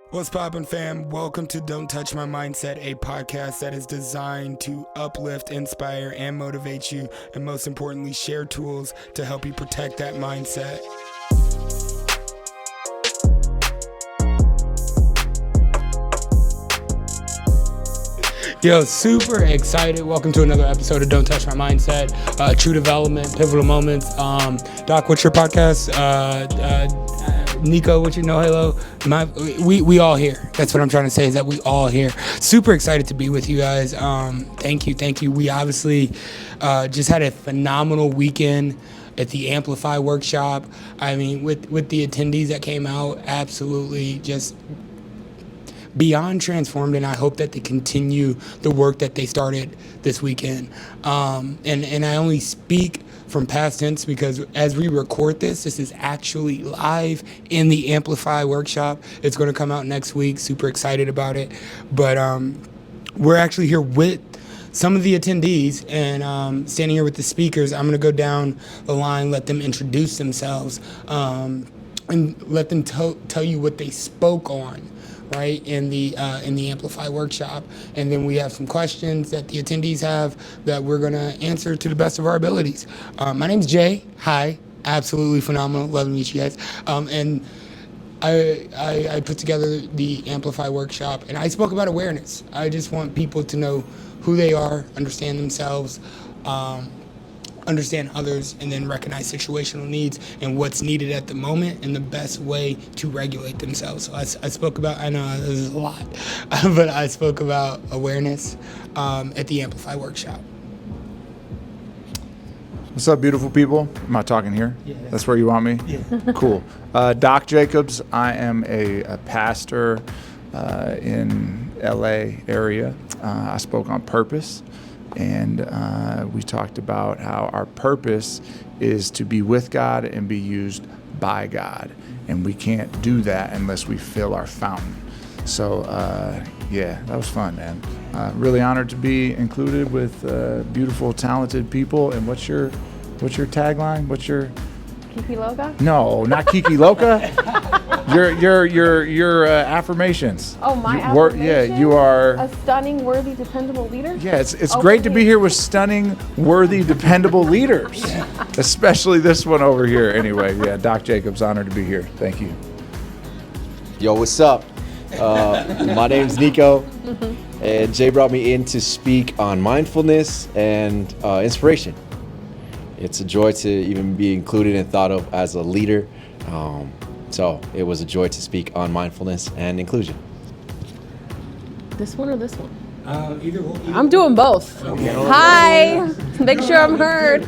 What's poppin', fam? Welcome to Don't Touch My Mindset, a podcast that is designed to uplift, inspire, and motivate you, and most importantly, share tools to help you protect that mindset. Yo, super excited. Welcome to another episode of Don't Touch My Mindset, True Development, Pivotal Moments. Doc, what's your podcast? Nico, what you know? Hello. We all here. That's what I'm trying to say, is that we all here. Super excited to be with you guys. Thank you. We obviously just had a phenomenal weekend at the Amplify Workshop. I mean, with the attendees that came out, absolutely just beyond transformed, and I hope that they continue the work that they started this weekend. And I only speak from past tense because as we record this is actually live in the Amplify Workshop. It's going to come out next week. Super excited about it. But we're actually here with some of the attendees and standing here with the speakers. I'm going to go down the line, let them introduce themselves, and let them tell you what they spoke on, right, in the Amplify Workshop. And then we have some questions that the attendees have that we're going to answer to the best of our abilities. My name's Jay. Hi. Absolutely phenomenal. Love to meet you guys. And I put together the Amplify Workshop, and I spoke about awareness. I just want people to know who they are, understand themselves, understand others, and then recognize situational needs and what's needed at the moment and the best way to regulate themselves. So I spoke about, I know this is a lot, but I spoke about awareness at the Amplify Workshop. What's up, beautiful people? Am I talking here? Yeah. That's where you want me? Yeah. Cool. Doc Jacobs. I am a pastor in LA area. I spoke on purpose. And we talked about how our purpose is to be with God and be used by God. And we can't do that unless we fill our fountain. So, yeah, that was fun, man. Really honored to be included with beautiful, talented people. And what's your tagline? What's your... Kiki Loca? No, not Kiki Loca. Your affirmations. Oh, my affirmations? Yeah, you are a stunning, worthy, dependable leader? Yeah, it's great to be here with stunning, worthy, dependable leaders, especially this one over here. Anyway, yeah, Doc Jacobs, honored to be here. Thank you. Yo, what's up? My name's Nico, and Jay brought me in to speak on mindfulness and inspiration. It's a joy to even be included and thought of as a leader. So it was a joy to speak on mindfulness and inclusion. This one or this one? Either I'm doing both. Okay. Hi. Make sure I'm heard.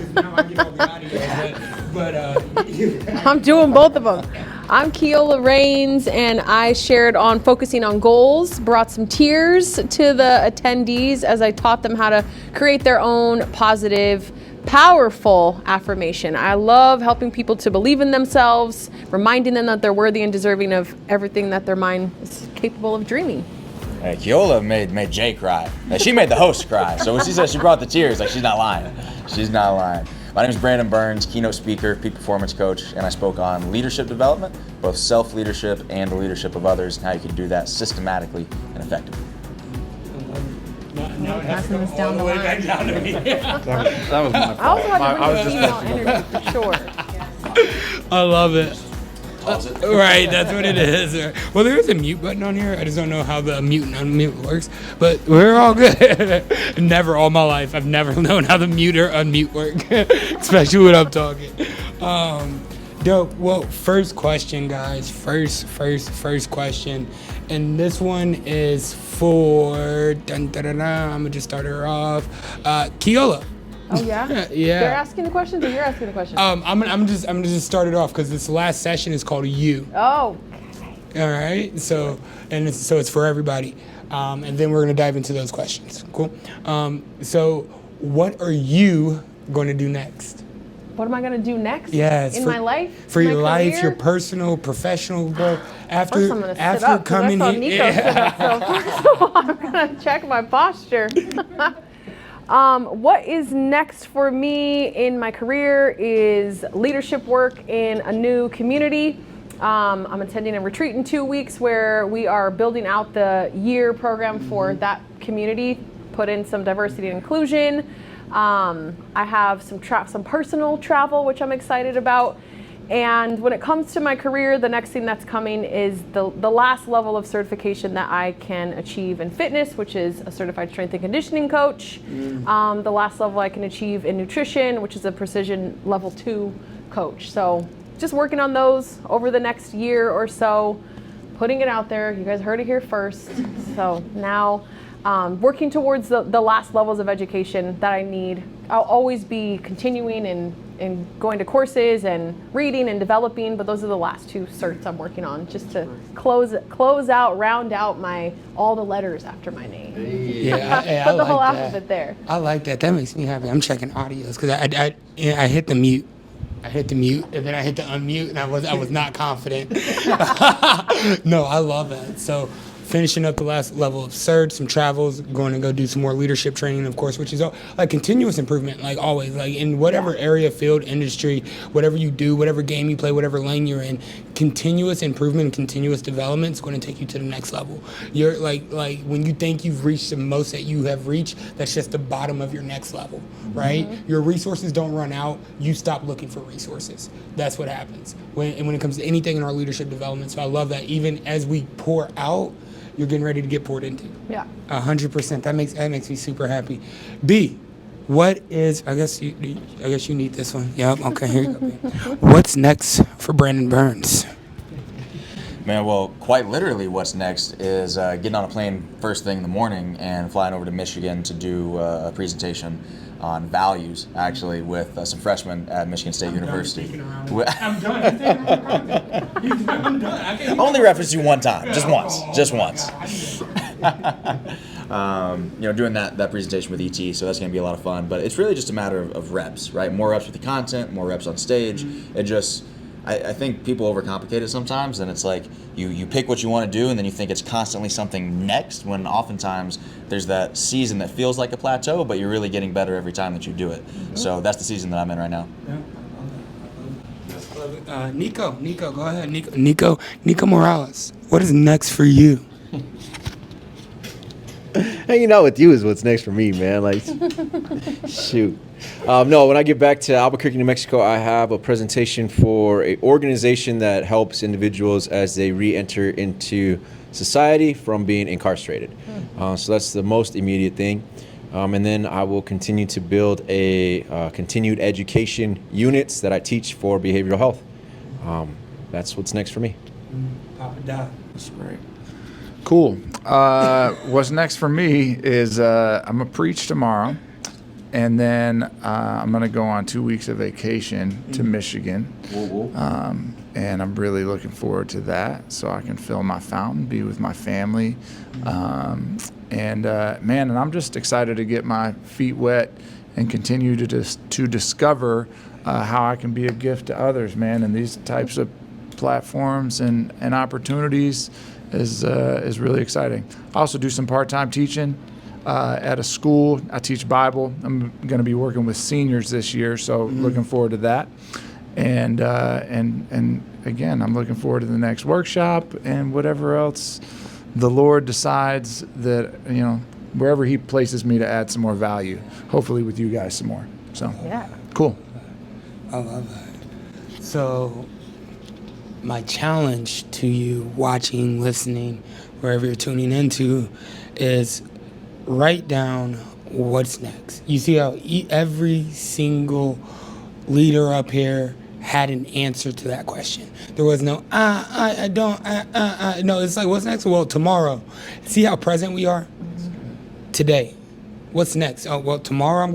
I'm doing both of them. I'm Kiola Rains, and I shared on focusing on goals, brought some tears to the attendees as I taught them how to create their own positive, powerful affirmation. I love helping people to believe in themselves, reminding them that they're worthy and deserving of everything that their mind is capable of dreaming. Hey, Kiola made Jay cry. She made the host cry. So when she said she brought the tears, she's not lying. She's not lying. My name is Brandon Burns, keynote speaker, peak performance coach, and I spoke on leadership development, both self-leadership and the leadership of others, and how you can do that systematically and effectively. Now passing this down the line. That was my fault. I also had to bring the email energy for sure. I love it. Right, that's what it is. Well, there is a mute button on here. I just don't know how the mute and unmute works, but we're all good. Never all my life, I've never known how the mute or unmute work, especially when I'm talking. Dope. Well, first question, guys. First question, and this one is for. I'm gonna just start her off. Kiola. Oh yeah? Yeah. They're asking the questions or you're asking the questions? I'm gonna just start it off because this last session is called You. Oh. All right. So it's for everybody, and then we're gonna dive into those questions. Cool. So what are you going to do next? What am I going to do next? Yes. In my life? For your life, career? your personal, professional growth. First, I'm going to sit up because I saw Nico sit up. So first of all, I'm going to check my posture. What is next for me in my career is leadership work in a new community. I'm attending a retreat in 2 weeks where we are building out the year program for that community, put in some diversity and inclusion. I have some personal travel, which I'm excited about. And when it comes to my career, the next thing that's coming is the last level of certification that I can achieve in fitness, which is a certified strength and conditioning coach. The last level I can achieve in nutrition, which is a precision level 2 coach. So just working on those over the next year or so, putting it out there. You guys heard it here first. So now working towards the last levels of education that I need. I'll always be continuing and going to courses and reading and developing, but those are the last 2 certs I'm working on, just to close out, round out all the letters after my name. Yeah, Put the whole alphabet there. I like that. That makes me happy. I'm checking audios because I hit the mute. I hit the mute and then I hit the unmute, and I was not confident. No, I love that. So finishing up the last level of certs, some travels, going to go do some more leadership training, of course, which is like continuous improvement, like always, like in whatever area, field, industry, whatever you do, whatever game you play, whatever lane you're in, continuous improvement and continuous development is going to take you to the next level. You're like when you think you've reached the most that you have reached, that's just the bottom of your next level, right? Your resources don't run out. You stop looking for resources. That's what happens when it comes to anything in our leadership development. So I love that even as we pour out, you're getting ready to get poured into. Yeah. 100%. That makes me super happy. B, what is? I guess you need this one. Yep. Okay. Here you go. B. What's next for Brandon Burns? Man, well, quite literally, what's next is getting on a plane first thing in the morning and flying over to Michigan to do a presentation on values, actually, with some freshmen at Michigan State University. I'm done. Only reference you one time, just once. Doing that presentation with ET, so that's going to be a lot of fun. But it's really just a matter of reps, right? More reps with the content, more reps on stage. It just, I think people overcomplicate it sometimes, and it's like you pick what you want to do, and then you think it's constantly something next, when oftentimes there's that season that feels like a plateau, but you're really getting better every time that you do it. So that's the season that I'm in right now. Yeah. Nico, go ahead. Nico Morales, what is next for you? Hanging out with you is what's next for me, man. Like, shoot. No, when I get back to Albuquerque, New Mexico, I have a presentation for an organization that helps individuals as they re-enter into society from being incarcerated. So that's the most immediate thing. And then I will continue to build a continued education units that I teach for behavioral health. That's what's next for me. Papa Doc. That's great. Cool. What's next for me is I'm going to preach tomorrow, and then I'm going to go on 2 weeks of vacation to Michigan. And I'm really looking forward to that, so I can fill my fountain, be with my family. And I'm just excited to get my feet wet and continue to discover how I can be a gift to others, man. And these types of platforms and opportunities is really exciting. I also do some part-time teaching at a school. I teach Bible. I'm going to be working with seniors this year, so looking forward to that. And again, I'm looking forward to the next workshop and whatever else the Lord decides that, wherever He places me to add some more value, hopefully with you guys some more. So, Yeah. Cool. I love that. So my challenge to you watching, listening, wherever you're tuning into, is write down what's next. You see how every single leader up here had an answer to that question. There was no, I don't. No, it's like, what's next? Well, tomorrow. See how present we are? Today. What's next? Oh, well, tomorrow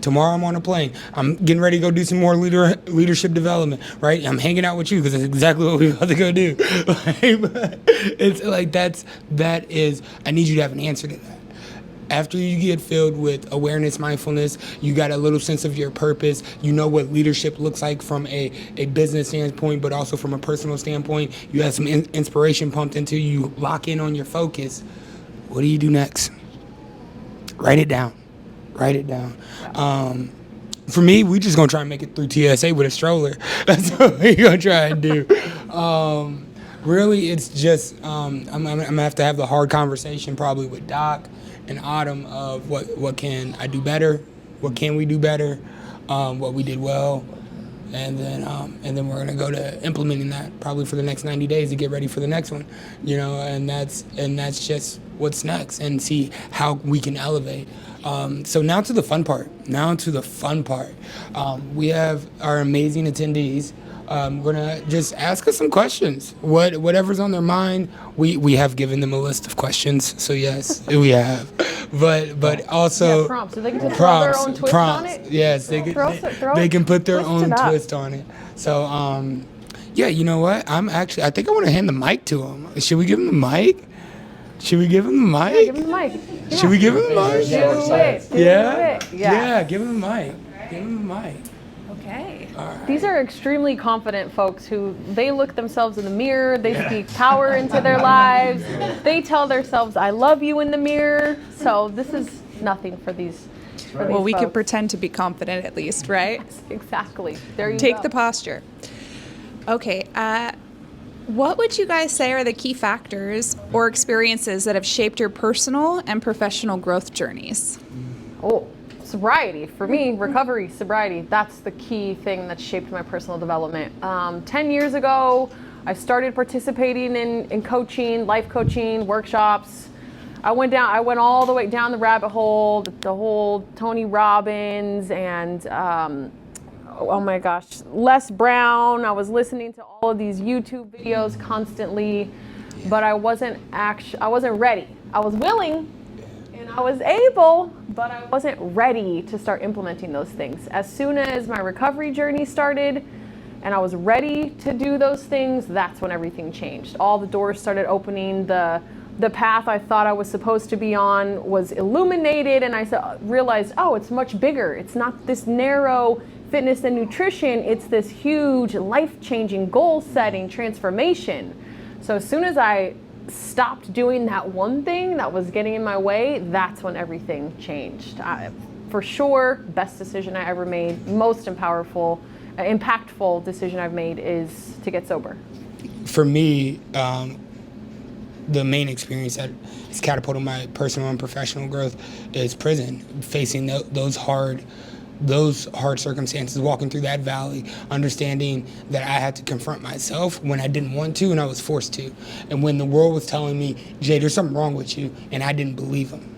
tomorrow I'm on a plane. I'm getting ready to go do some more leadership development, right? I'm hanging out with you because that's exactly what we're about to go do. It's like, that is, I need you to have an answer to that. After you get filled with awareness, mindfulness, you got a little sense of your purpose. You know what leadership looks like from a business standpoint, but also from a personal standpoint. You have some inspiration pumped into you. Lock in on your focus. What do you do next? Write it down. For me, we just gonna try and make it through TSA with a stroller. That's what we gonna try and do. Really, it's just I'm gonna have to have the hard conversation probably with Doc and Autumn of what can I do better, what can we do better, what we did well, and then we're gonna go to implementing that probably for the next 90 days to get ready for the next one, and that's just what's next, and see how we can elevate. So now to the fun part. We have our amazing attendees. We're gonna just ask us some questions. Whatever's on their mind. We have given them a list of questions. So yes, we have. But also prompts. So they can throw their own twist on it. Yes, they can put their own twist on it. So yeah, you know what? I think I want to hand the mic to them. Should we give them the mic? Should we give him the mic? Yeah, give him the mic. Yeah. Should we give him the mic? Do it. Yeah? Yeah. Yeah, give him the mic. Give him the mic. Okay. All right. These are extremely confident folks who they look themselves in the mirror, they speak power into their lives, they tell themselves, I love you in the mirror. So this is nothing for these. Well, we could folks. pretend to be confident at least, right? Exactly. There you Take go. the posture. Okay. What would you guys say are the key factors or experiences that have shaped your personal and professional growth journeys? Oh, sobriety. For me, recovery, sobriety. That's the key thing that shaped my personal development. 10 years ago, I started participating in coaching, life coaching, workshops. I went all the way down the rabbit hole, the whole Tony Robbins and oh my gosh, Les Brown. I was listening to all of these YouTube videos constantly, but I wasn't ready. I was willing and I was able, but I wasn't ready to start implementing those things. As soon as my recovery journey started and I was ready to do those things, that's when everything changed. All the doors started opening. The path I thought I was supposed to be on was illuminated, and I realized, oh, it's much bigger. It's not this narrow fitness and nutrition, it's this huge life-changing, goal-setting transformation. So as soon as I stopped doing that one thing that was getting in my way, that's when everything changed. For sure, best decision I ever made, most impactful decision I've made is to get sober. For me, the main experience that has catapulted my personal and professional growth is prison, facing those hard circumstances, walking through that valley, understanding that I had to confront myself when I didn't want to and I was forced to. And when the world was telling me, Jay, there's something wrong with you, and I didn't believe them.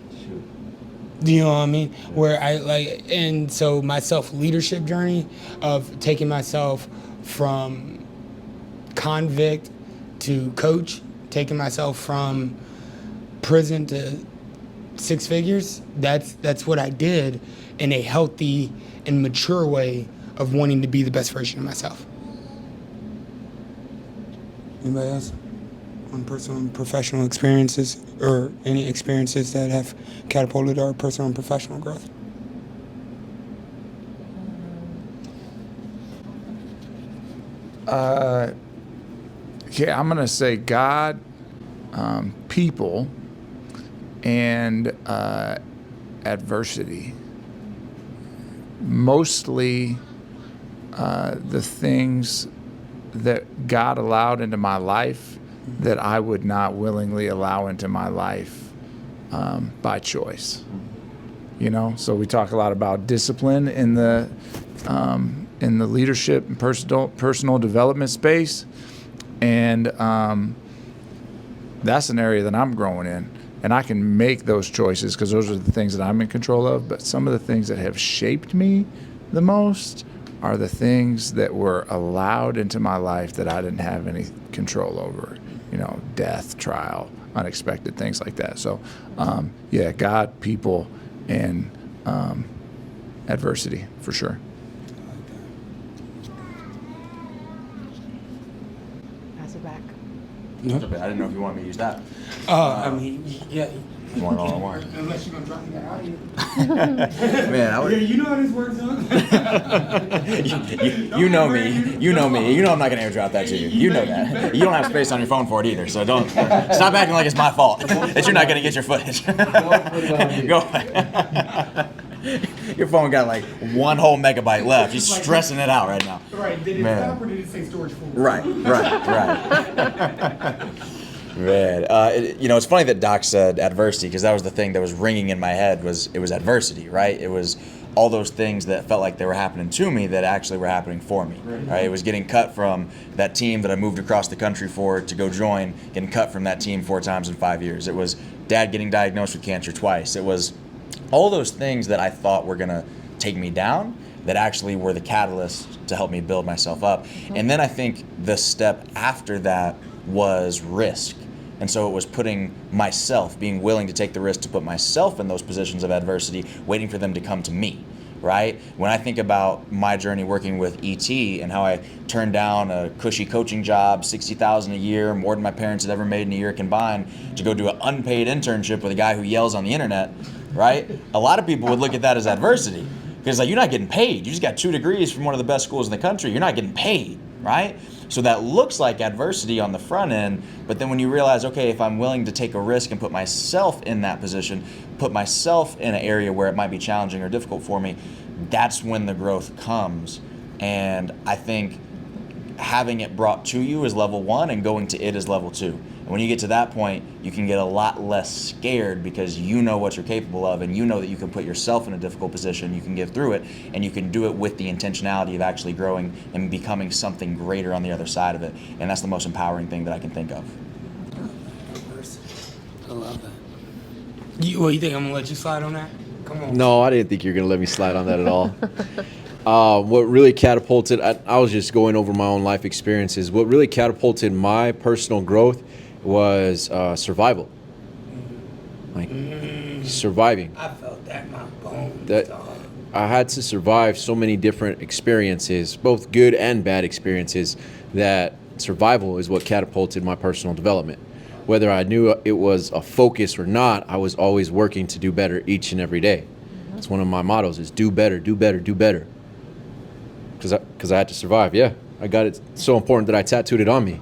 Do you know what I mean? And so my self-leadership journey of taking myself from convict to coach, taking myself from prison to six figures, that's what I did in a healthy and mature way of wanting to be the best version of myself. Anybody else on personal and professional experiences or any experiences that have catapulted our personal and professional growth? Yeah, I'm gonna say God, people, and adversity. Mostly the things that God allowed into my life that I would not willingly allow into my life by choice. So we talk a lot about discipline in the leadership and personal development space, and that's an area that I'm growing in. And I can make those choices because those are the things that I'm in control of. But some of the things that have shaped me the most are the things that were allowed into my life that I didn't have any control over. Death, trial, unexpected things like that. So, yeah, God, people, and adversity for sure. Pass it back. No? I didn't know if you wanted me to use that. I mean, yeah. You want it all in one. Unless you're gonna drop me that out of here. Man, I would. Yeah, you know how this works, huh? You know me. You know me. You know I'm not gonna airdrop that to you. You know that. You don't have space on your phone for it either. So don't stop acting like it's my fault that you're not gonna get your footage. Go ahead. Your phone got like 1 whole megabyte left. You're stressing it out right now. Right, did it Man. stop or did it say storage full? Right. Man, it's funny that Doc said adversity, because that was the thing that was ringing in my head. It was adversity, right? It was all those things that felt like they were happening to me that actually were happening for me. Right? It was getting cut from that team that I moved across the country for to go join, getting cut from that team 4 times in 5 years. It was Dad getting diagnosed with cancer twice. It was all those things that I thought were gonna take me down that actually were the catalyst to help me build myself up. And then I think the step after that was risk. And so it was being willing to take the risk to put myself in those positions of adversity, waiting for them to come to me, right? When I think about my journey working with ET and how I turned down a cushy coaching job, $60,000 a year, more than my parents had ever made in a year combined, to go do an unpaid internship with a guy who yells on the internet, right? A lot of people would look at that as adversity, because like, you're not getting paid. You just got 2 degrees from one of the best schools in the country. You're not getting paid, right? So that looks like adversity on the front end, but then when you realize, okay, if I'm willing to take a risk and put myself in that position, put myself in an area where it might be challenging or difficult for me, that's when the growth comes. And I think having it brought to you is level 1 and going to it is level 2. And when you get to that point, you can get a lot less scared because you know what you're capable of, and you know that you can put yourself in a difficult position, you can get through it, and you can do it with the intentionality of actually growing and becoming something greater on the other side of it. And that's the most empowering thing that I can think of. I love that. You think I'm gonna let you slide on that? Come on. No, I didn't think you were going to let me slide on that at all. What really catapulted, I was just going over my own life experiences. What really catapulted my personal growth was survival. Like surviving. I felt that in my bones. I had to survive so many different experiences, both good and bad experiences, that survival is what catapulted my personal development. Whether I knew it was a focus or not, I was always working to do better each and every day. It's one of my mottos is do better, do better, do better. Because I had to survive, yeah. I got it so important that I tattooed it on me.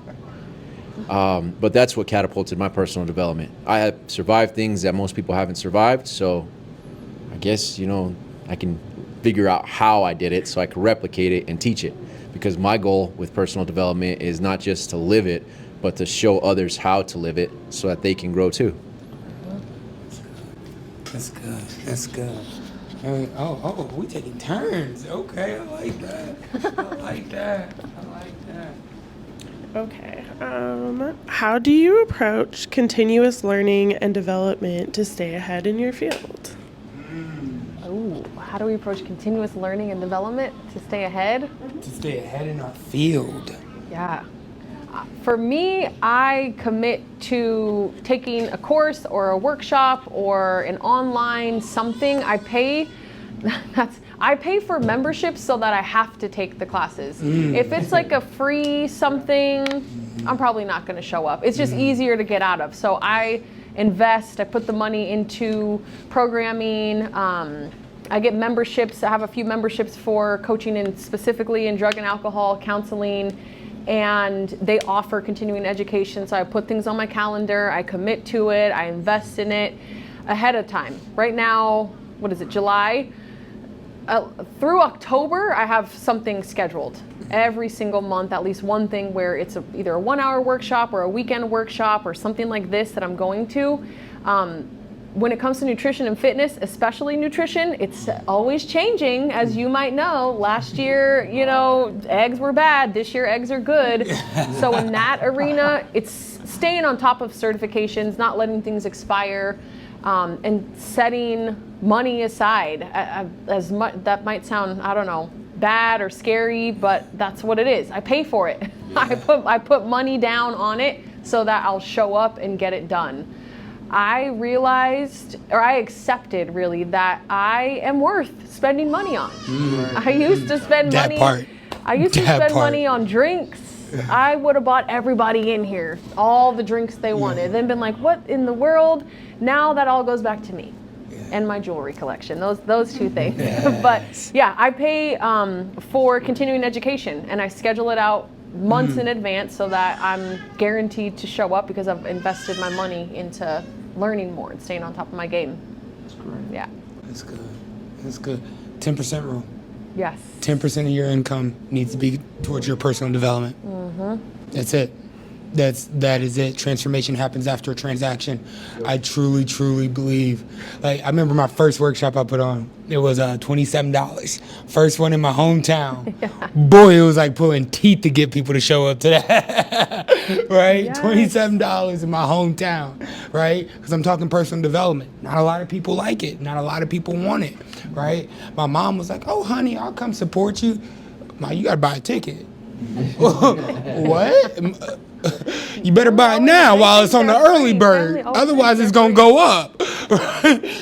But that's what catapulted my personal development. I have survived things that most people haven't survived, so I guess, I can figure out how I did it so I can replicate it and teach it. Because my goal with personal development is not just to live it, but to show others how to live it so that they can grow too. That's good. That's good. We taking turns. Okay, I like that. I like that. Okay. How do you approach continuous learning and development to stay ahead in your field? Ooh, how do we approach continuous learning and development to stay ahead? To stay ahead in our field. Yeah. For me, I commit to taking a course or a workshop or an online something. I pay for memberships so that I have to take the classes. If it's like a free something, I'm probably not going to show up. It's just easier to get out of. So I invest, I put the money into programming. I get memberships. I have a few memberships for coaching specifically in drug and alcohol counseling. And they offer continuing education, so I put things on my calendar, I commit to it, I invest in it ahead of time. Right now, what is it, July? Through October, I have something scheduled. Every single month, at least one thing where it's either a 1-hour workshop or a weekend workshop or something like this that I'm going to. When it comes to nutrition and fitness, especially nutrition, it's always changing, as you might know. Last year, eggs were bad. This year, eggs are good. So in that arena, it's staying on top of certifications, not letting things expire, and setting money aside. That might sound, I don't know, bad or scary, but that's what it is. I pay for it. I put money down on it so that I'll show up and get it done. I accepted really that I am worth spending money on. I used to spend money. Money on drinks. I would have bought everybody in here all the drinks they wanted. Then been like, what in the world? Now that all goes back to me and my jewelry collection. Those two things. But yeah, I pay for continuing education and I schedule it out months in advance so that I'm guaranteed to show up because I've invested my money into learning more and staying on top of my game. That's great. Yeah. That's good. That's good. 10% rule. Yes. 10% of your income needs to be towards your personal development. That's it. That is it. Transformation happens after a transaction. I truly believe. Like, I remember my first workshop I put on. It was $27. First one in my hometown. Boy, it was like pulling teeth to get people to show up to that. Right? Yes. $27 in my hometown. Right? Because I'm talking personal development. Not a lot of people like it. Not a lot of people want it. Right? My mom was like, "Oh, honey, I'll come support you." "Ma, you gotta buy a ticket." What? You better buy it now while it's on the early bird. Otherwise, it's gonna go up.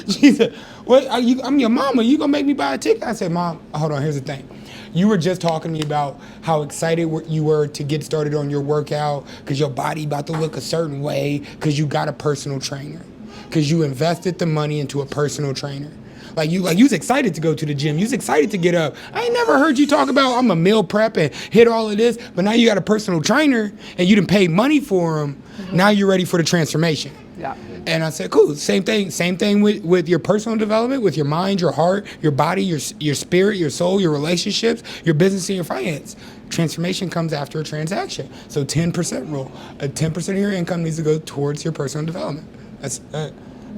She said, "What? I'm your mama. You gonna make me buy a ticket?" I said, "Mom, hold on. Here's the thing. You were just talking to me about how excited you were to get started on your workout because your body about to look a certain way because you got a personal trainer, because you invested the money into a personal trainer." Like you was excited to go to the gym. You was excited to get up. I ain't never heard you talk about I'm a meal prep and hit all of this, but now you got a personal trainer and you didn't pay money for him. Now you're ready for the transformation. Yeah. And I said, cool. Same thing with your personal development, with your mind, your heart, your body, your spirit, your soul, your relationships, your business, and your finance. Transformation comes after a transaction. So 10% rule. 10% of your income needs to go towards your personal development. That's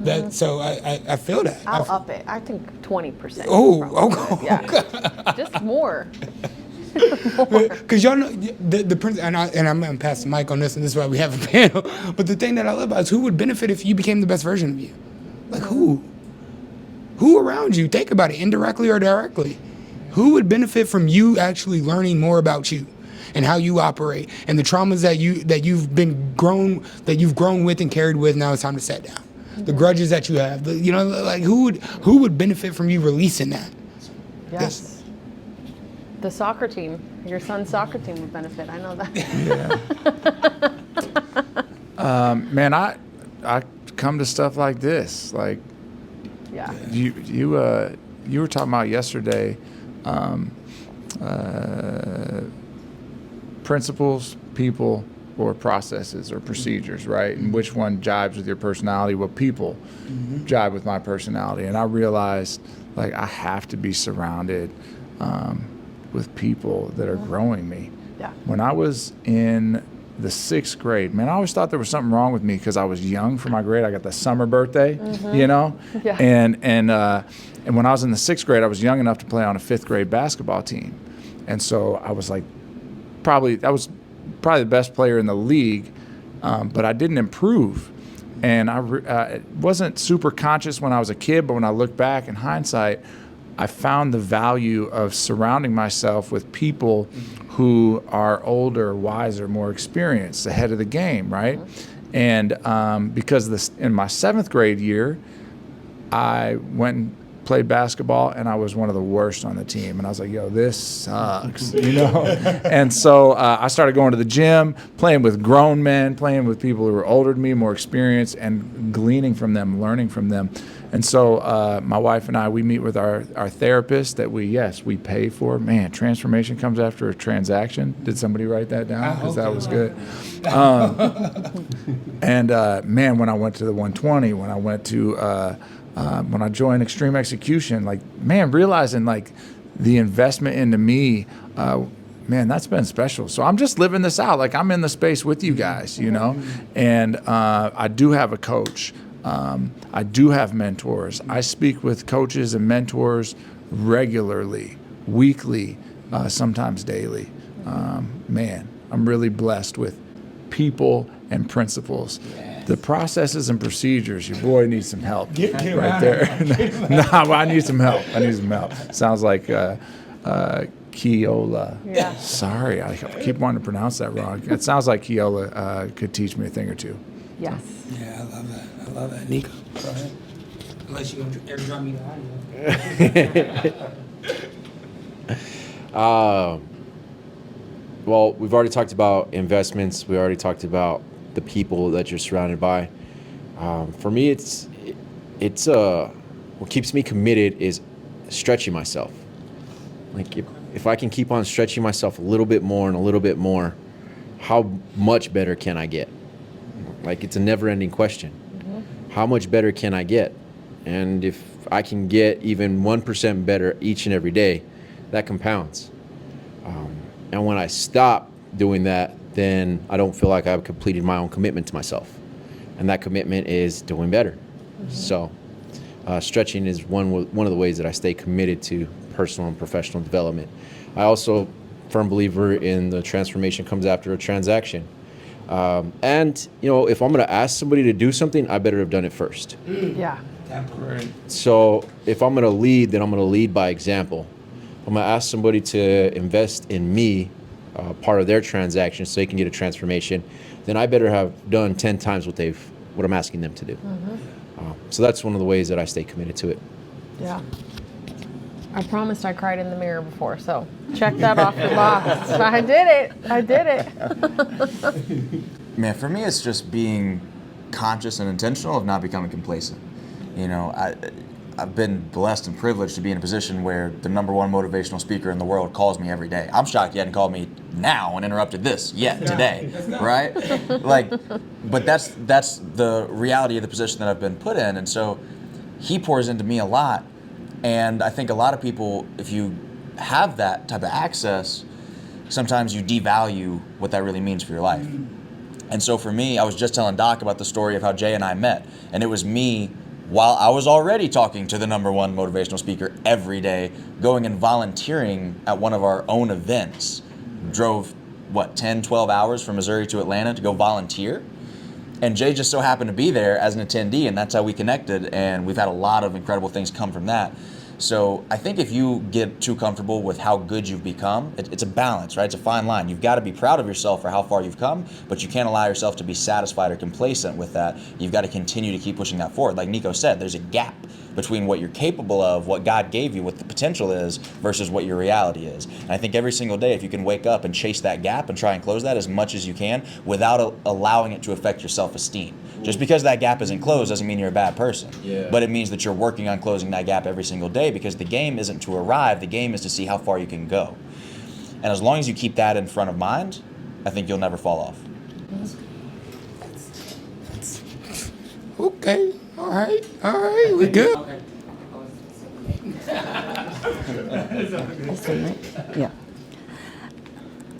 that. So I feel that. I'll up it. I think 20%. Oh, Yeah. Just more. Because y'all know the principle, and I'm gonna pass the mic on this, and this is why we have a panel. But the thing that I love about is who would benefit if you became the best version of you? Like who? Who around you? Think about it, indirectly or directly. Who would benefit from you actually learning more about you and how you operate and the traumas that you've grown with and carried with? Now it's time to set down. The grudges that you have, like who would benefit from you releasing that? Yes. The soccer team, your son's soccer team would benefit. I know that. Yeah. Man, I come to stuff like this. Like, Yeah. you were talking about yesterday, principles, people, or processes or procedures, right? And which one jives with your personality? Well, people jive with my personality. And I realized, like, I have to be surrounded with people that are growing me. Yeah. When I was in the 6th grade, man, I always thought there was something wrong with me because I was young for my grade. I got the summer birthday, Yeah. And when I was in the 6th grade, I was young enough to play on a 5th grade basketball team. And so I was like, probably the best player in the league, but I didn't improve. And I wasn't super conscious when I was a kid, but when I look back in hindsight, I found the value of surrounding myself with people who are older, wiser, more experienced, ahead of the game, right? And because in my 7th grade year, I went and played basketball, and I was one of the worst on the team. And I was like, yo, this sucks, And so I started going to the gym, playing with grown men, playing with people who were older than me, more experienced, and gleaning from them, learning from them. And so my wife and I, we meet with our therapist that we pay for. Man, transformation comes after a transaction. Did somebody write that down? Because that was good. Man, when I went to the 120, when I went to when I joined Extreme Execution, like, man, realizing like the investment into me, man, that's been special. So I'm just living this out. Like, I'm in the space with you guys, and I do have a coach. I do have mentors. I speak with coaches and mentors regularly, weekly, sometimes daily. Man, I'm really blessed with people and principles. The processes and procedures, your boy needs some help Get right there. I need some help. Sounds like Kiola. Yeah. Sorry, I keep wanting to pronounce that wrong. It sounds like Kiola could teach me a thing or two. Yes. Yeah, I love that. Nico, go ahead. Unless you're going to airdrop me the audio. Well, we've already talked about investments. We already talked about the people that you're surrounded by. For me, it's what keeps me committed is stretching myself. Like, if I can keep on stretching myself a little bit more and a little bit more, how much better can I get? Like, it's a never-ending question. How much better can I get? And if I can get even 1% better each and every day, that compounds. And when I stop doing that, then I don't feel like I've completed my own commitment to myself. And that commitment is doing better. So stretching is one of the ways that I stay committed to personal and professional development. I also firm believer in the transformation comes after a transaction. And if I'm going to ask somebody to do something, I better have done it first. Yeah. So if I'm going to lead, then I'm going to lead by example. I'm going to ask somebody to invest in me, part of their transaction, so they can get a transformation. Then I better have done 10 times what I'm asking them to do. So that's one of the ways that I stay committed to it. Yeah. I promised I cried in the mirror before, so check that off the box. I did it. Man, for me, it's just being conscious and intentional of not becoming complacent. I've been blessed and privileged to be in a position where the #1 motivational speaker in the world calls me every day. I'm shocked he hadn't called me now and interrupted this yet today, right? But that's the reality of the position that I've been put in, and so he pours into me a lot. And I think a lot of people, if you have that type of access, sometimes you devalue what that really means for your life. And so for me, I was just telling Doc about the story of how Jay and I met, and it was me, while I was already talking to the #1 motivational speaker every day, going and volunteering at one of our own events. Drove, 10, 12 hours from Missouri to Atlanta to go volunteer. And Jay just so happened to be there as an attendee, and that's how we connected, and we've had a lot of incredible things come from that. So I think if you get too comfortable with how good you've become, it's a balance, right? It's a fine line. You've got to be proud of yourself for how far you've come, but you can't allow yourself to be satisfied or complacent with that. You've got to continue to keep pushing that forward. Like Nico said, there's a gap between what you're capable of, what God gave you, what the potential is, versus what your reality is. And I think every single day, if you can wake up and chase that gap and try and close that as much as you can without allowing it to affect your self-esteem. Just because that gap isn't closed doesn't mean you're a bad person. Yeah. But it means that you're working on closing that gap every single day, because the game isn't to arrive, the game is to see how far you can go. And as long as you keep that in front of mind, I think you'll never fall off. Okay. All right, we good. Yeah.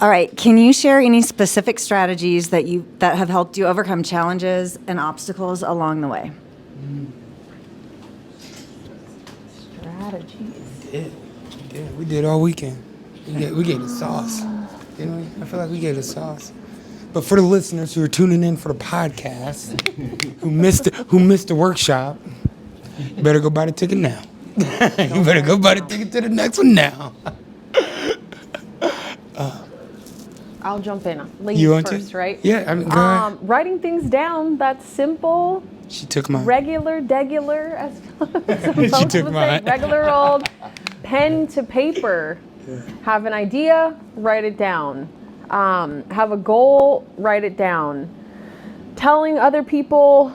All right. Can you share any specific strategies that have helped you overcome challenges and obstacles along the way? Strategies. We did all weekend. We gave the sauce. Didn't we? I feel like we gave the sauce. But for the listeners who are tuning in for the podcast, who missed the workshop, you better go buy the ticket now. You better go buy the ticket to the next one now. I'll jump in. Ladies You want first, to? right? Yeah, I mean, go ahead. Writing things down, that's simple. She took mine. Degular, as She some took would say. mine. Regular old pen to paper. Have an idea, write it down. Have a goal, write it down. Telling other people,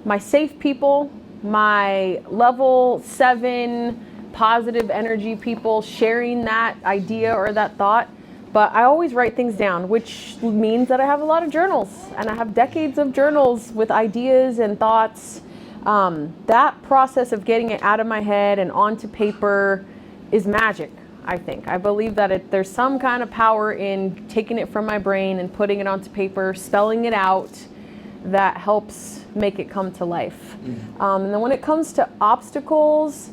my safe people, my level 7 positive energy people, sharing that idea or that thought. But I always write things down, which means that I have a lot of journals, and I have decades of journals with ideas and thoughts. That process of getting it out of my head and onto paper is magic, I think. I believe that there's some kind of power in taking it from my brain and putting it onto paper, spelling it out, that helps make it come to life. And then when it comes to obstacles,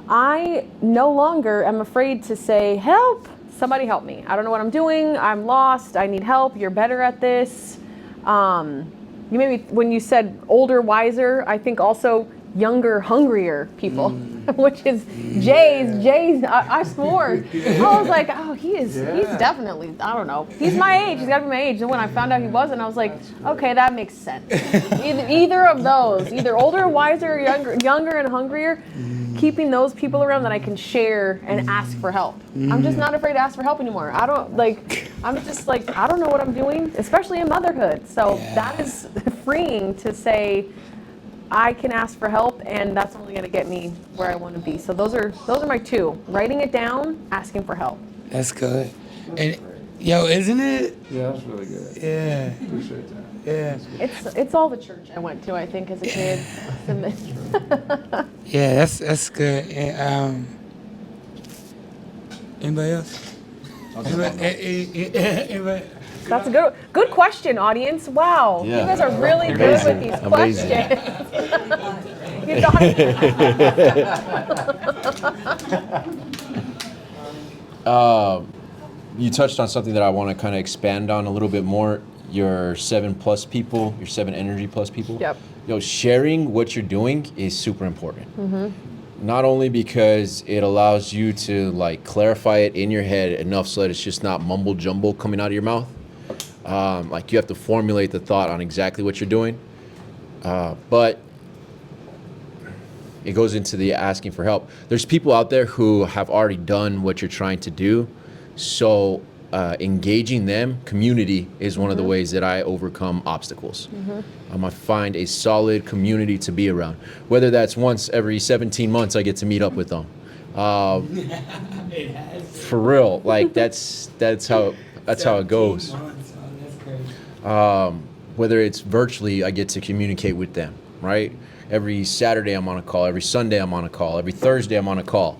I no longer am afraid to say, help, somebody help me. I don't know what I'm doing. I'm lost. I need help. You're better at this. You maybe, when you said older, wiser, I think also younger, hungrier people, which is Jay's. I swore. I was like, oh, he's definitely, I don't know. He's my age. He's got to be my age. And when I found out he wasn't, I was like, okay, that makes sense. Either of those, either older, wiser, or younger and hungrier, keeping those people around that I can share and ask for help. I'm just not afraid to ask for help anymore. I'm just like, I don't know what I'm doing, especially in motherhood. So that is freeing to say, I can ask for help, and that's only going to get me where I want to be. So those are my two: writing it down, asking for help. That's good. And isn't it? Yeah, that's really good. Yeah. Appreciate that. Yeah. It's all the church I went to, I think, as a kid. Yeah, that's good. And, anybody else? Anybody? That's a good question, audience. Wow, Yeah. you guys are really good with these Amazing. questions. You got it. You touched on something that I want to kind of expand on a little bit more. Your 7+ people, your 7 energy plus people. Yep. Sharing what you're doing is super important. Not only because it allows you to like clarify it in your head enough so that it's just not mumble jumble coming out of your mouth. Like you have to formulate the thought on exactly what you're doing. But it goes into the asking for help. There's people out there who have already done what you're trying to do. So engaging them, community is one of the ways that I overcome obstacles. I find a solid community to be around. Whether that's once every 17 months I get to meet up with them. For real, like that's how it goes. Whether it's virtually, I get to communicate with them, right? Every Saturday I'm on a call, every Sunday I'm on a call, every Thursday I'm on a call.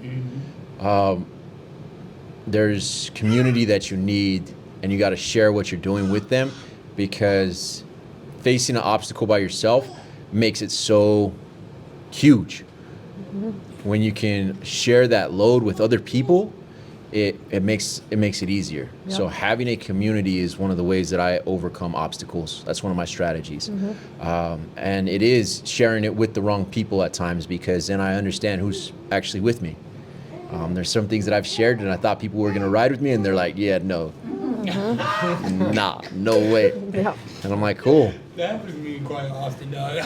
There's community that you need, and you got to share what you're doing with them, because facing an obstacle by yourself makes it so huge. When you can share that load with other people, it makes it easier. Yep. So having a community is one of the ways that I overcome obstacles. That's one of my strategies. And it is sharing it with the wrong people at times, because then I understand who's actually with me. There's some things that I've shared and I thought people were going to ride with me, and they're like, yeah, no. Nah, no way. Yeah. And I'm like, cool. That happens to me quite often, dog.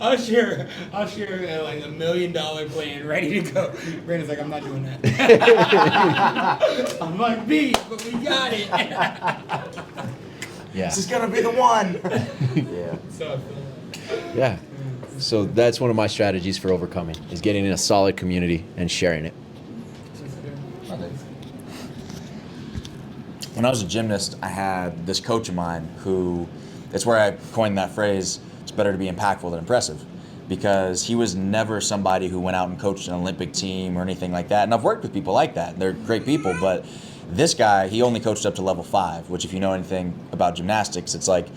I'll share like $1 million plan ready to go. Brandon's like, I'm not doing that. I'm like, B, but we got it. Yeah. This is gonna be the one. Yeah. So I feel like. Yeah. So that's one of my strategies for overcoming, is getting in a solid community and sharing it. When I was a gymnast, I had this coach of mine who, it's where I coined that phrase, it's better to be impactful than impressive, because he was never somebody who went out and coached an Olympic team or anything like that. And I've worked with people like that. They're great people, but this guy, he only coached up to level 5, which if you know anything about gymnastics, it's like,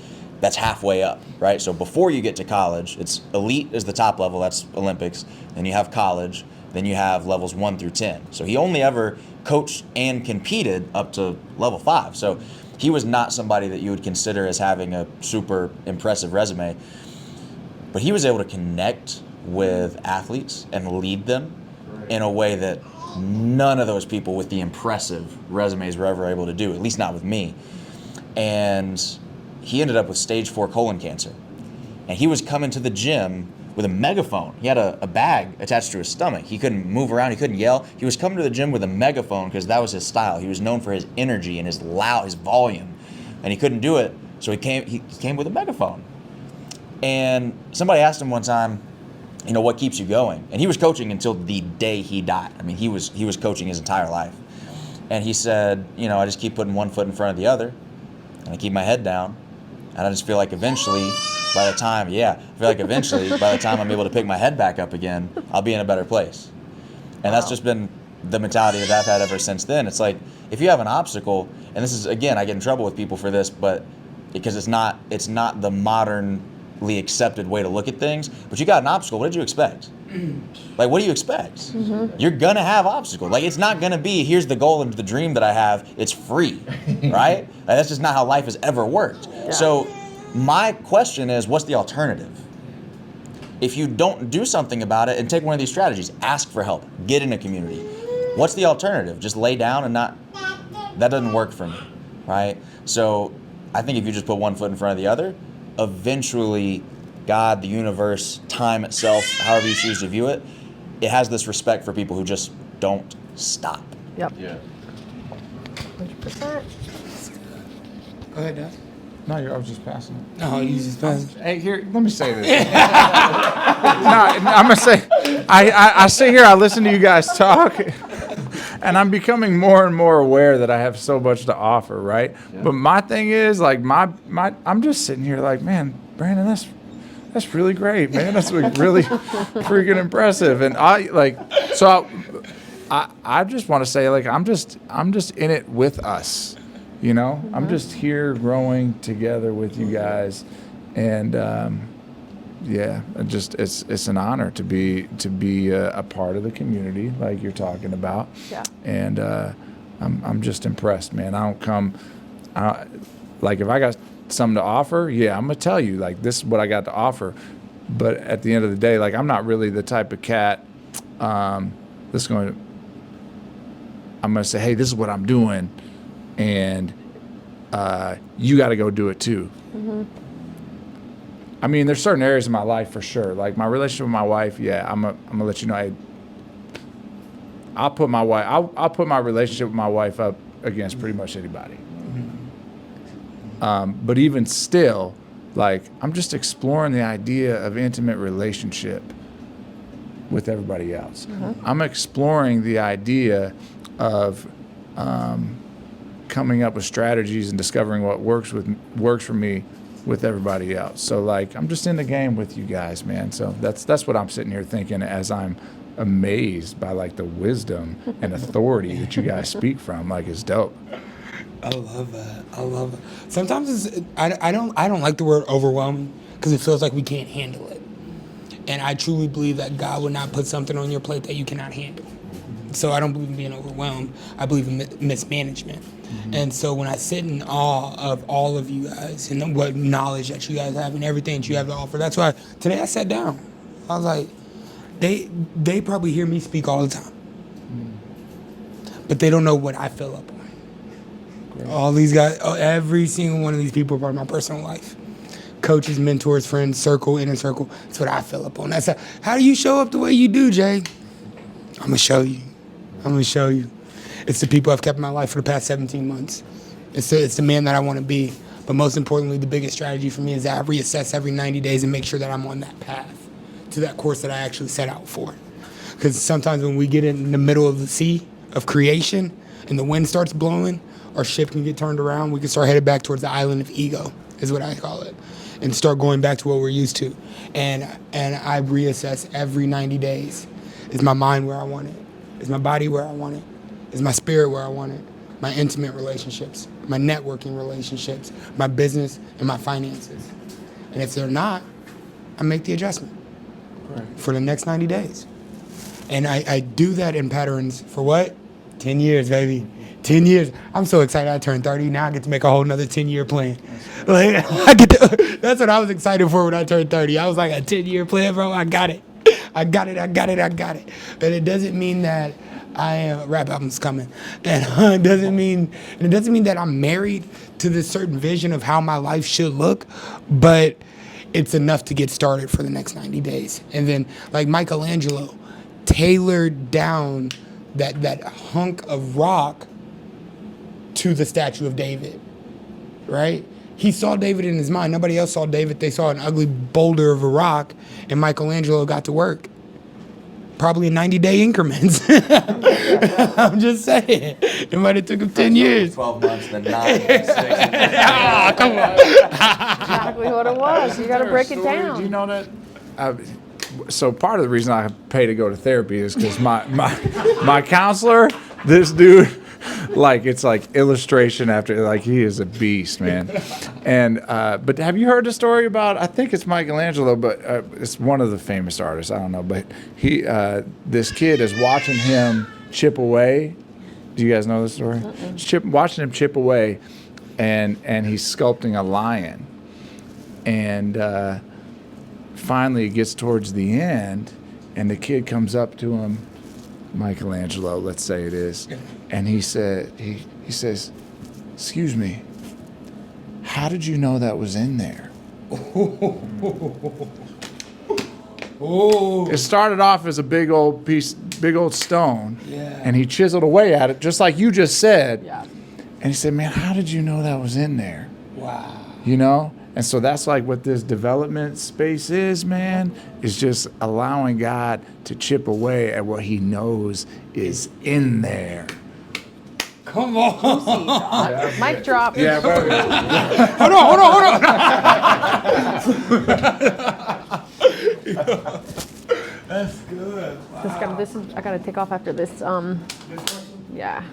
that's halfway up, right? So before you get to college, it's elite is the top level, that's Olympics. Then you have college, then you have levels 1 through 10. So he only ever coached and competed up to level 5. So he was not somebody that you would consider as having a super impressive resume. But he was able to connect with athletes and lead them in a way that none of those people with the impressive resumes were ever able to do, at least not with me. And he ended up with stage 4 colon cancer. And he was coming to the gym with a megaphone. He had a bag attached to his stomach. He couldn't move around, he couldn't yell. He was coming to the gym with a megaphone because that was his style. He was known for his energy and his volume. And he couldn't do it, so he came with a megaphone. And somebody asked him one time, what keeps you going? And he was coaching until the day he died. I mean, he was coaching his entire life. And he said, I just keep putting one foot in front of the other, and I keep my head down. And I just feel like eventually, by the time I'm able to pick my head back up again, I'll be in a better place. And that's just been the mentality that I've had ever since then. It's like, if you have an obstacle, and this is, again, I get in trouble with people for this, but because it's not the modernly accepted way to look at things, but you got an obstacle, what did you expect? Like, what do you expect? Mm-hmm. You're gonna have obstacles. Like, it's not gonna be, here's the goal and the dream that I have, it's free, right? Like, that's just not how life has ever worked. Yeah. So my question is, what's the alternative? If you don't do something about it and take one of these strategies, ask for help, get in a community. What's the alternative? Just lay down and not, that doesn't work for me, right? So I think if you just put one foot in front of the other, eventually God, the universe, time itself, however you choose to view it, it has this respect for people who just don't stop. Yep. Yeah. 100%. Go ahead, Dad. No, I was just passing it. No, you just passed. Hey, here, let me say this. I'm gonna say, I sit here, I listen to you guys talk, and I'm becoming more and more aware that I have so much to offer, right? Yeah. But my thing is, like, I'm just sitting here like, man, Brandon, that's really great, man. That's like really freaking impressive. And I just want to say, like, I'm just in it with us, you know. Mm-hmm. I'm just here growing together with you guys, and yeah, it's an honor to be a part of the community like you're talking about. Yeah. And I'm just impressed, man. I don't come, like, if I got something to offer, yeah, I'm gonna tell you, like, this is what I got to offer. But at the end of the day, like, I'm not really the type of cat that's going to. I'm gonna say, hey, this is what I'm doing, and you got to go do it too. Mm-hmm. I mean, there's certain areas of my life for sure, like my relationship with my wife. Yeah, I'm gonna let you know. I'll put my relationship with my wife up against pretty much anybody. But even still, like, I'm just exploring the idea of intimate relationship with everybody else. Mm-hmm. I'm exploring the idea of coming up with strategies and discovering what works for me with everybody else. So, like, I'm just in the game with you guys, man. So that's what I'm sitting here thinking as I'm amazed by, like, the wisdom and authority that you guys speak from. Like, it's dope. I love that. I love it. Sometimes I don't like the word overwhelming because it feels like we can't handle it. And I truly believe that God would not put something on your plate that you cannot handle. So I don't believe in being overwhelmed. I believe in mismanagement. Mm-hmm. And so when I sit in awe of all of you guys and what knowledge that you guys have and everything that you have to offer, that's why today I sat down. I was like, they probably hear me speak all the time. But they don't know what I fill up on. All these guys, every single one of these people are part of my personal life. Coaches, mentors, friends, circle, inner circle. That's what I fill up on. That's how do you show up the way you do, Jay? I'm gonna show you. It's the people I've kept in my life for the past 17 months. It's the man that I want to be. But most importantly, the biggest strategy for me is that I reassess every 90 days and make sure that I'm on that path to that course that I actually set out for. Because sometimes when we get in the middle of the sea of creation and the wind starts blowing, our ship can get turned around. We can start headed back towards the island of ego, is what I call it, and start going back to what we're used to. And I reassess every 90 days. Is my mind where I want it? Is my body where I want it? Is my spirit where I want it? My intimate relationships, my networking relationships, my business, and my finances. And if they're not, I make the adjustment for the next 90 days. And I do that in patterns for what? 10 years, baby. 10 years. I'm so excited I turned 30. Now I get to make a whole nother 10-year plan. Like, that's what I was excited for when I turned 30. I was like, a 10-year plan, bro. I got it. And it doesn't mean that rap album's coming. And it doesn't mean that I'm married to this certain vision of how my life should look, but it's enough to get started for the next 90 days. And then, like Michelangelo, tailored down that hunk of rock to the statue of David, right? He saw David in his mind. Nobody else saw David. They saw an ugly boulder of a rock, and Michelangelo got to work. Probably in 90-day increments. I'm just saying. It might have took him 10 years. 12 months, then 9, 6. Come on. Exactly what it was. You got to break it down. Do you know that? So part of the reason I pay to go to therapy is because my counselor, this dude, like, it's like illustration after, like, he is a beast, man. And but have you heard the story about, I think it's Michelangelo, but it's one of the famous artists, I don't know, but he this kid is watching him chip away. Do you guys know this story? Watching him chip away, and he's sculpting a lion, and finally it gets towards the end, and the kid comes up to him, Michelangelo, let's say it is, and he says, "Excuse me, how did you know that was in there?" It started off as a big old stone, and he chiseled away at it, just like you just said. Yeah. And he said, "Man, how did you know that was in there?" Wow. You know? And so that's like what this development space is, man, is just allowing God to chip away at what he knows is in there. Come on. Mic drop. Yeah, but, Hold on. That's good. Wow. I gotta take off after this. Yeah.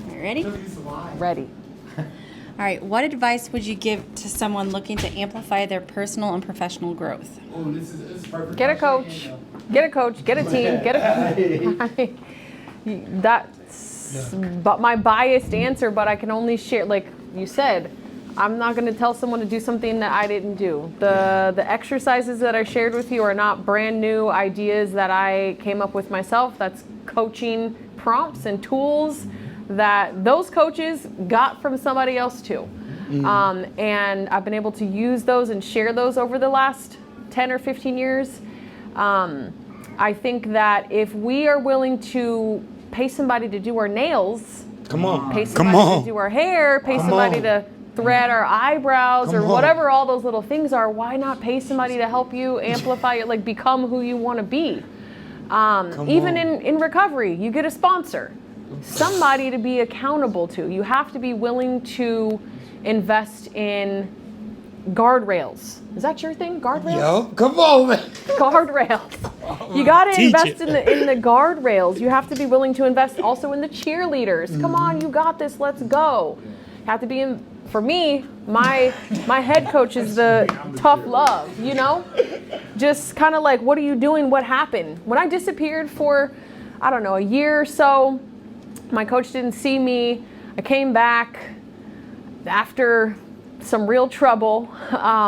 Ready? Ready. All right. What advice would you give to someone looking to amplify their personal and professional growth? Oh, this is perfect. Get a coach. Get a coach. Get a team. Get a. That's but my biased answer. But I can only share, like you said. I'm not going to tell someone to do something that I didn't do. The exercises that I shared with you are not brand new ideas that I came up with myself. That's coaching prompts and tools that those coaches got from somebody else too. And I've been able to use those and share those over the last 10 or 15 years. I think that if we are willing to pay somebody to do our nails, pay somebody to do our hair, pay somebody to thread our eyebrows or whatever all those little things are, why not pay somebody to help you amplify it, like become who you want to be? Even in recovery, you get a sponsor, somebody to be accountable to. You have to be willing to invest in guardrails. Is that your thing? Guardrails? Yo, come on, man. Guardrails. You got to invest in the guardrails. You have to be willing to invest also in the cheerleaders. Come on, you got this. Let's go. You have to be in. For me, my head coach is the tough love, you know? Just kind of like, what are you doing? What happened? When I disappeared for, I don't know, a year or so, my coach didn't see me. I came back after some real trouble,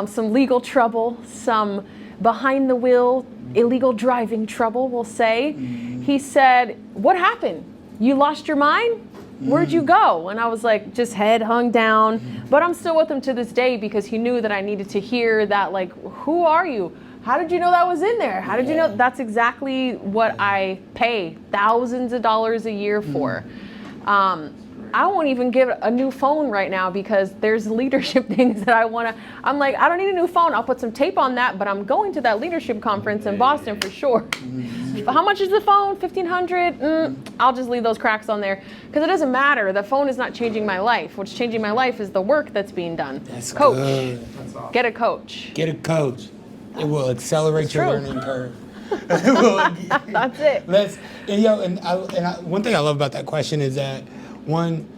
some legal trouble, some behind the wheel, illegal driving trouble, we'll say. He said, what happened? You lost your mind? Where'd you go? And I was like, just head hung down. But I'm still with him to this day because he knew that I needed to hear that, like, who are you? How did you know that was in there? How did you know? That's exactly what I pay thousands of dollars a year for. I won't even give a new phone right now because there's leadership things that I want to. I'm like, I don't need a new phone. I'll put some tape on that, but I'm going to that leadership conference in Boston for sure. How much is the phone? $1,500? I'll just leave those cracks on there because it doesn't matter. The phone is not changing my life. What's changing my life is the work that's being done. That's coach. Good. Get a coach. Get a coach. It will accelerate your learning curve. That's it. One thing I love about that question is that, one,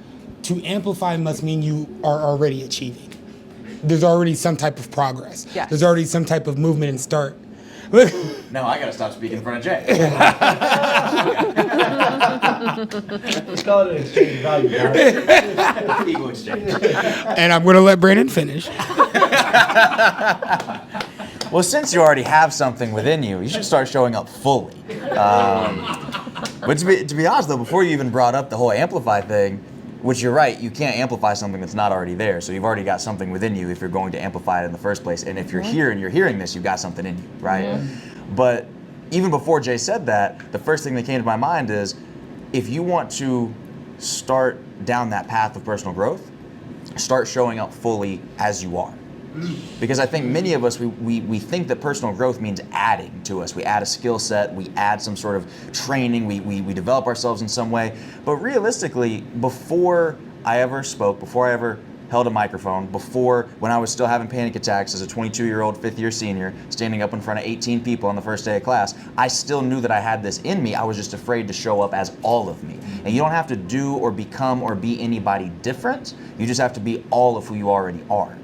to amplify must mean you are already achieving. There's already some type of progress. Yes. There's already some type of movement and start. No, I gotta stop speaking in front of Jay. Let's call it an exchange value, guys. Ego exchange. And I'm gonna let Brandon finish. Well, since you already have something within you, you should start showing up fully. But to be honest, though, before you even brought up the whole amplify thing, which you're right, you can't amplify something that's not already there. So you've already got something within you if you're going to amplify it in the first place. And if you're here and you're hearing this, you've got something in you, right? But even before Jay said that, the first thing that came to my mind is, if you want to start down that path of personal growth, start showing up fully as you are. Because I think many of us, we think that personal growth means adding to us. We add a skill set, we add some sort of training, we develop ourselves in some way. But realistically, before I ever spoke, before I ever held a microphone, before when I was still having panic attacks as a 22-year-old, fifth-year senior, standing up in front of 18 people on the first day of class, I still knew that I had this in me. I was just afraid to show up as all of me. And you don't have to do or become or be anybody different. You just have to be all of who you already are.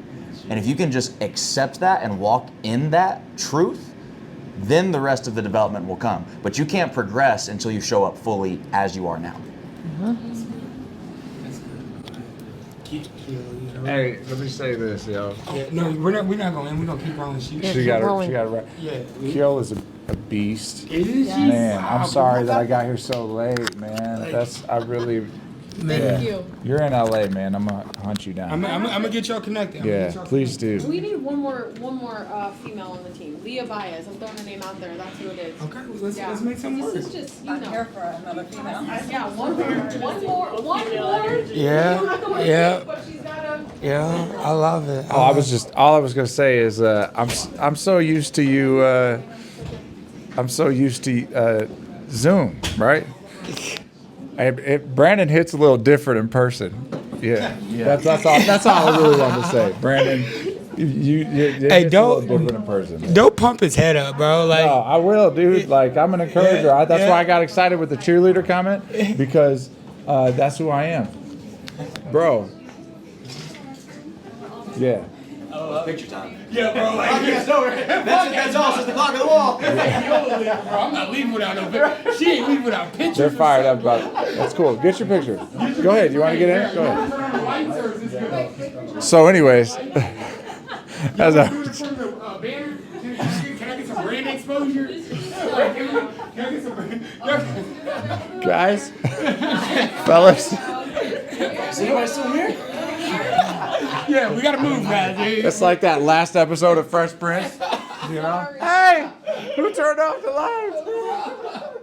And if you can just accept that and walk in that truth, then the rest of the development will come. But you can't progress until you show up fully as you are now. Hey, let me say this, yo. Yeah, no, we're not going. We're gonna keep rolling. She got it right. Yeah. Kiola's a beast. Is she? Man, Wow. I'm sorry that I got here so late, man. I really Thank you. You're in LA, man. I'm gonna hunt you down. I'm gonna get y'all connected. Yeah, please do. We need one more female on the team. Leah Baez. I'm throwing her name out there. That's who it is. Okay, let's make some work. This is just, you know. for another female. Yeah, one more. Yeah. But she's got a. Yeah, I love it. All I was gonna say is I'm so used to you. I'm so used to Zoom, right? Brandon hits a little different in person. Yeah. That's all I really wanted to say. Brandon, you Hey, hits a little different in person. Don't pump his head up, bro. Like, No, I will, dude. Like, I'm an encourager. That's why I got excited with the cheerleader comment, because that's who I am, bro. Yeah. Picture time. yeah, bro. Like, That's all. It's the clock of the wall. bro, I'm not leaving without no picture. She ain't leaving without pictures. They're fired up about it. That's cool. Get your picture. Go ahead. You want to get in it? Go ahead. So, anyways, as I was, Can I get some brand exposure? Can I get some brand? guys, fellas, Is anybody still here? Yeah, we gotta move, guys. Dude. it's like that last episode of Fresh Prince. You know? Hey, who turned off the lights?